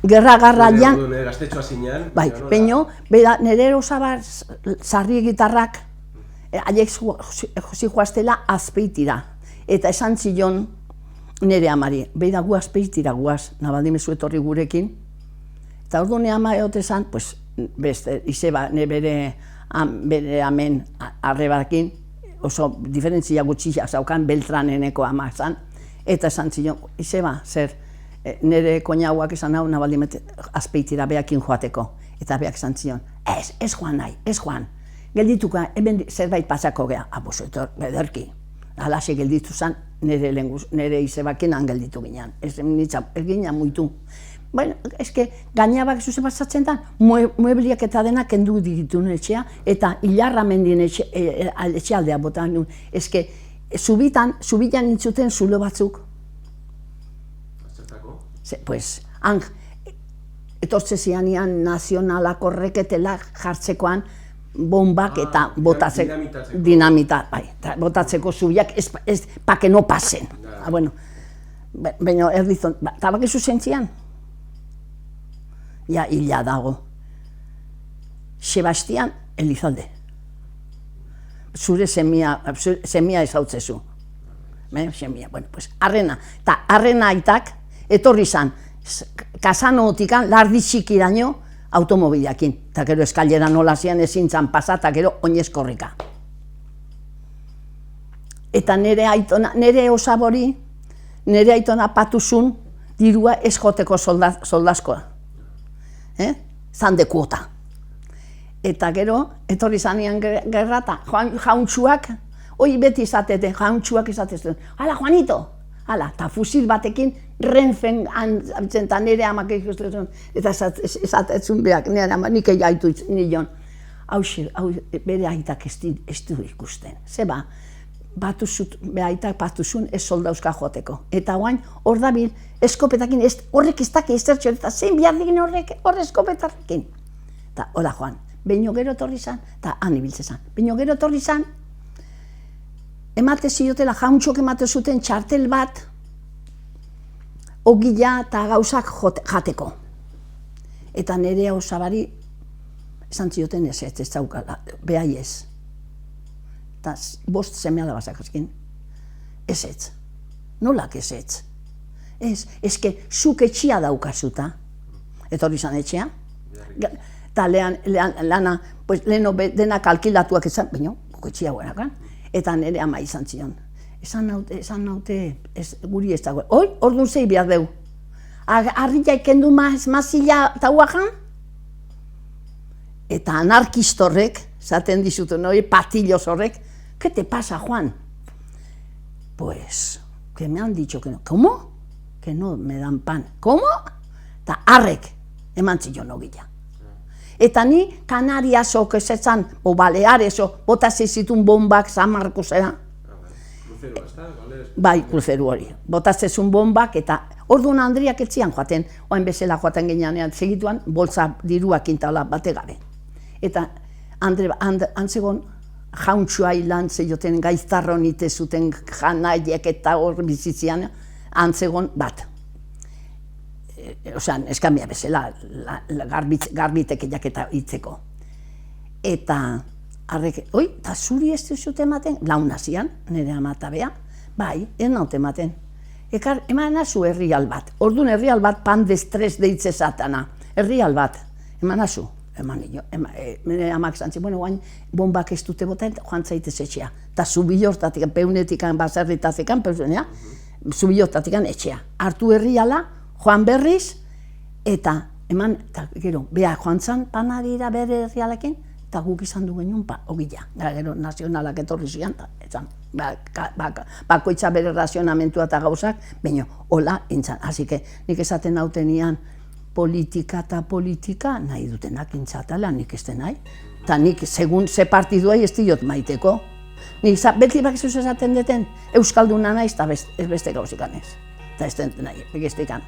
gerra garraian, gaztetxoa zinean. bai, peño, nire osabar sarri gitarrak, haiek zijoaztela azpeitira, eta esan zion nire amari, beida gu azpeitira guaz, nabaldimezu etorri gurekin, eta ordu nire ama egote pues, beste, izeba, bere amen arrebakin, oso diferentzia gutxia zaukan Beltraneneko ama zan, eta esan zion, izeba, zer, nire koinauak esan hau nabaldimet azpeitira behakin joateko, eta behak esan zion, ez joan nahi, ez joan, geldituka, hemen zerbait pasako geha, abozo, ederki, alaxe gelditu zan, nire izebakin gelditu ginean, ez ginen muitu. Bueno, eske, gainabak zuze basatzen da, muebliak eta denak kendu digitun etxea, eta hilarra mendien etxe aldea botan nuen. Eske, zubitan intzuten zulo batzuk. Zertako? Pues, etortze zianian nazionalako reketela jartzekoan, bombak eta botatzeko, dinamita, bai, botatzeko zubiak, pa que no pasen. Bueno, baina erdizon, tabak ezu zentzian? Ja, hila dago. Sebastian Elizalde. Zure semia ezautzezu. Semia, bueno, pues, arrena. Eta arrena aitak, etorri zan, Kasanotikan, lardi txikiraino, automobilakin. Eta gero eskailera nola zian ezin zan pasa, eta gero oinezkorrika. Eta nire osabori, nire aitona patuzun, dirua ez joteko soldazkoa. Zande kuota. Eta gero, etorri zanean gerrata, jauntxuak, hoi beti izatete, jauntxuak izatezten, hala, Juanito, hala, eta fusil batekin, renfen antzen, eta nire amak ikusten, eta esatetzun behak, nire amak, nik egaitu nion. Hau, bere aitak ez du ikusten. Zeba, behaitak batuzun ez soldauzka joteko. Eta guain, hor dabil, eskopetakin, horrek ez daki ezertxo, eta zein behar digin horre eskopetarekin. Eta hola joan, beino gero torri zan, eta han ibiltze zan. Beino gero torri zan, emate ziotela, jauntxok emate zuten txartel bat, ogila eta gauzak jateko. Eta nire osabari, esan zioten ez daukala, behai ez. Eta bost semea da bazakazkin. Ez. Nolak ez. Ezke, zuk etxia daukazuta. Etorri zan etxea. Eta lana, leheno denak alkilatuak ezan, baina, etxia guenakan. Eta nire ama izan zion. Esan naute, guri ez dago. Hoi, orduan zei behar deu. Arrilla ikendu mazila eta huajan. Eta anarkistorrek, zaten dizuten, patillos horrek, ¿qué te pasa, Juan? Pues, que me han dicho que no. ¿Cómo? Que no me dan pan. ¿Cómo? Eta arrek, eman zillo nogila. Eta ni Kanariasok ezetzan, o Baleareso, bota zizitun bombak San Marcosera. Kruzerua, ez da? Bai, kruzeru hori. Bota zizun bombak, eta orduan Andriak etzian joaten, oain bezala joaten ginean segituan, boltza diruak intala bate gabe. Eta antzegon, jauntxua hilan zeioten gaiztarron ite zuten janaiek eta hor bizitzian, antzegon bat. Osean, eskambia bezala, garbitekiak eta hitzeko. Eta, arrek, oi, eta zuri ez duzute ematen, launa zian, nire amatabea, bai, ez naute ematen. Eman nazu herrial bat, orduan herrial bat pandestres deitze zatana, herrial bat, eman nazu. Mene amak zantzi, bueno, guain bombak ez dute boten, joan zaitez etxea. Eta zubilortatik, peunetik, baserritatik, zubilortatik etxea. Hartu herriala, joan berriz, eta eman, eta gero, beha joan zan panadira bere herrialekin, eta guk izan du genuen ogila. Gero nazionalak etorri zian, eta bakoitza bere razionamentua eta gauzak, baina hola intzan. Asi que nik esaten nautenian, politika eta politika nahi dutenak intzatala, nik ez den nahi. Eta nik, segun ze partiduai ez diot maiteko. Nik beti bak zuz esaten deten, Euskalduna naiz eta ez beste gauzikan ez. Eta ez den nahi, begiztikan.